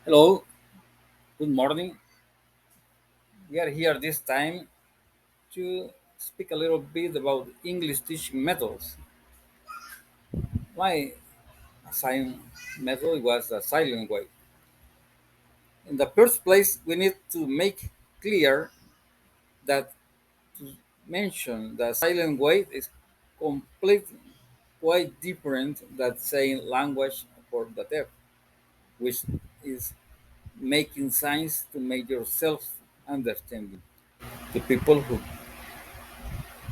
Hello, good morning. We are here this time to speak a little bit about English teaching methods. My assigned method was the silent way. In the first place, we need to make clear that to mention the silent way is completely quite different than saying language for the deaf, which is making signs to make yourself understanding. The people who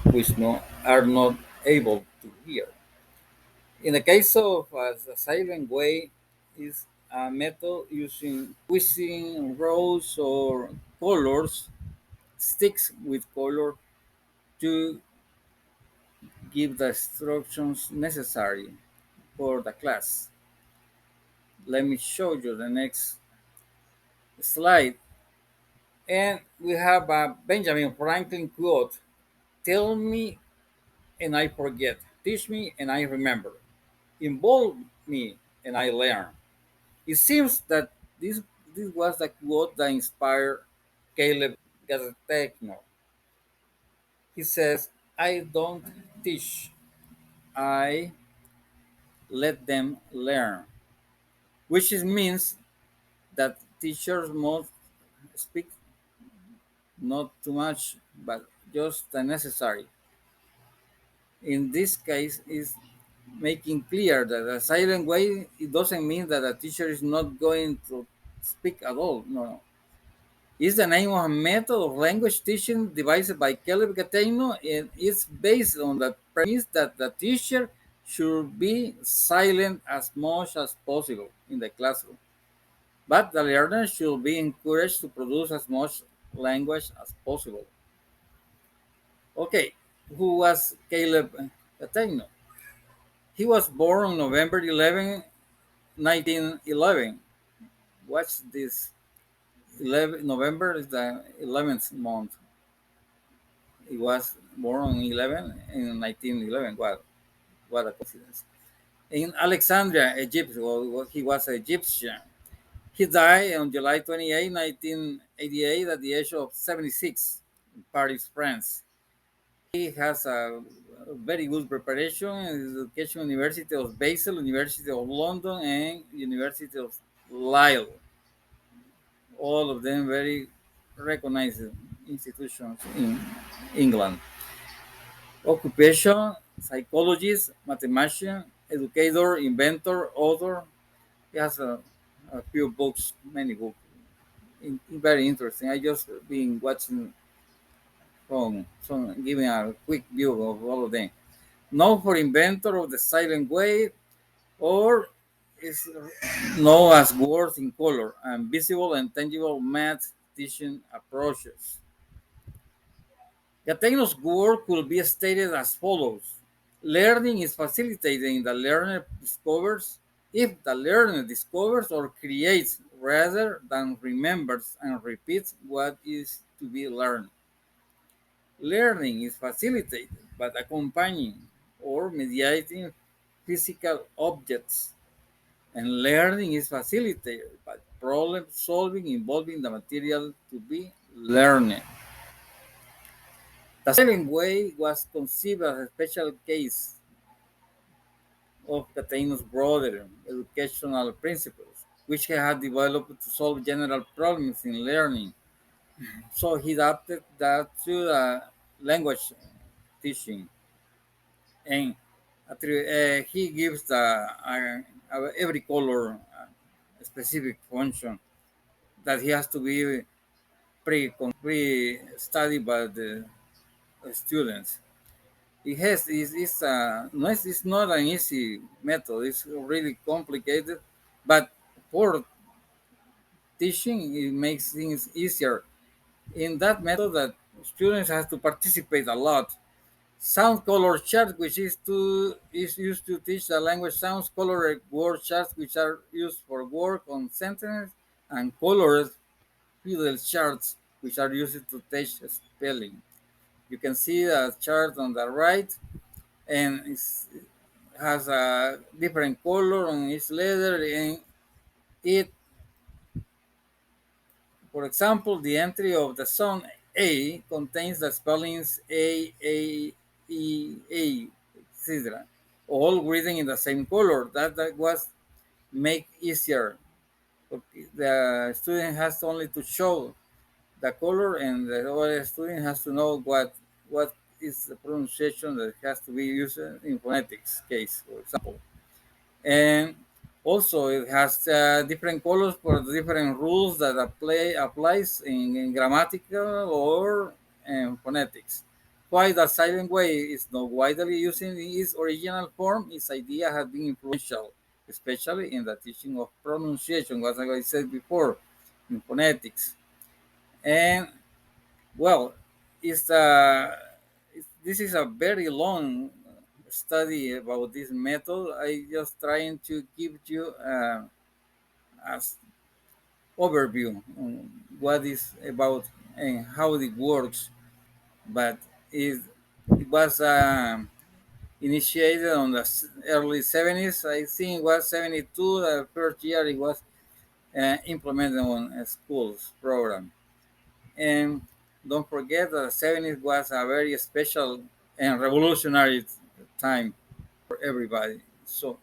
which are not able to hear. In the case of the silent way, is a method using using rows or colors, sticks with color to give the instructions necessary for the class. Let me show you the next slide. And we have a Benjamin Franklin quote: "Tell me and I forget. Teach me and I remember. Involve me and I learn." It seems that this this was the quote that inspired Caleb Gazetano. He says, "I don't teach, I let them learn," which means that teachers must speak not too much, but just the necessary. In this case, is making clear that a silent way it doesn't mean that a teacher is not going to speak at all. No, is the name of a method of language teaching devised by Caleb Gateno, and it's based on the premise that the teacher should be silent as much as possible in the classroom, but the learner should be encouraged to produce as much language as possible. Okay, who was Caleb Gateno? He was born on November 11, 1911. What's this? 11, November is the 11th month. He was born on 11 in 1911. What a coincidence. In Alexandria, Egypt, he was Egyptian. He died on July 28, 1988, at the age of 76 in Paris, France. He has a very good preparation in his education, University of Basel, University of London, and University of Lille. All of them very recognized institutions in England. Occupation, psychologist, mathematician, educator, inventor, author. He has a few books, many books. Very interesting. I just been watching from giving a quick view of all of them. Known for inventor of the silent wave, or is known as words in color and visible and tangible math teaching approaches. Gattegno's work could be stated as follows. Learning is facilitated in the learner discovers if the learner discovers or creates rather than remembers and repeats what is to be learned. Learning is facilitated by accompanying or mediating physical objects, and learning is facilitated by problem solving involving the material to be learned. The silent way was conceived as a special case of Cateino's broader educational principles, which he had developed to solve general problems in learning. So he adapted that to language teaching, and he gives every color a specific function that he has to be pre-studied by the students. No, it's not an easy method. It's really complicated, but for teaching it makes things easier. In that method, that students have to participate a lot. Sound color chart, which is used to teach the language sounds, colored word charts, which are used for work on sentences, and colored field charts, which are used to teach spelling. You can see a chart on the right, and it has a different color on each letter, and it For example, the entry of the song A contains the spellings A, E, A, etc., all written in the same color. That was make easier. The student has only to show the color, and the other student has to know what is the pronunciation that has to be used in phonetics case, for example. And also it has different colors for the different rules that applies in grammatical or phonetics. Why the silent way is not widely used in its original form, its idea has been influential, especially in the teaching of pronunciation, as I said before, in phonetics. And well, it's this is a very long study about this method. I just trying to give you a overview on what is about and how it works. But it, it was initiated on the early 70s. I think it was 72. The first year it was implemented on a schools program. And don't forget that the 70s was a very special and revolutionary time for everybody. So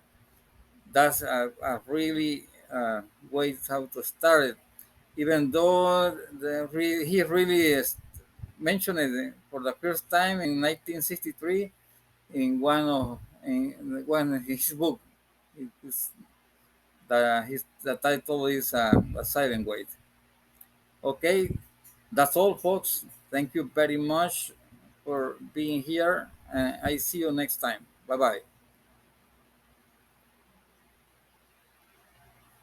that's a really way how to start it. Even though he really mentioned it for the first time in 1963 in one of his book. It is the title is A Silent Wait. Okay, that's all, folks. Thank you very much for being here. I see you next time. Bye bye.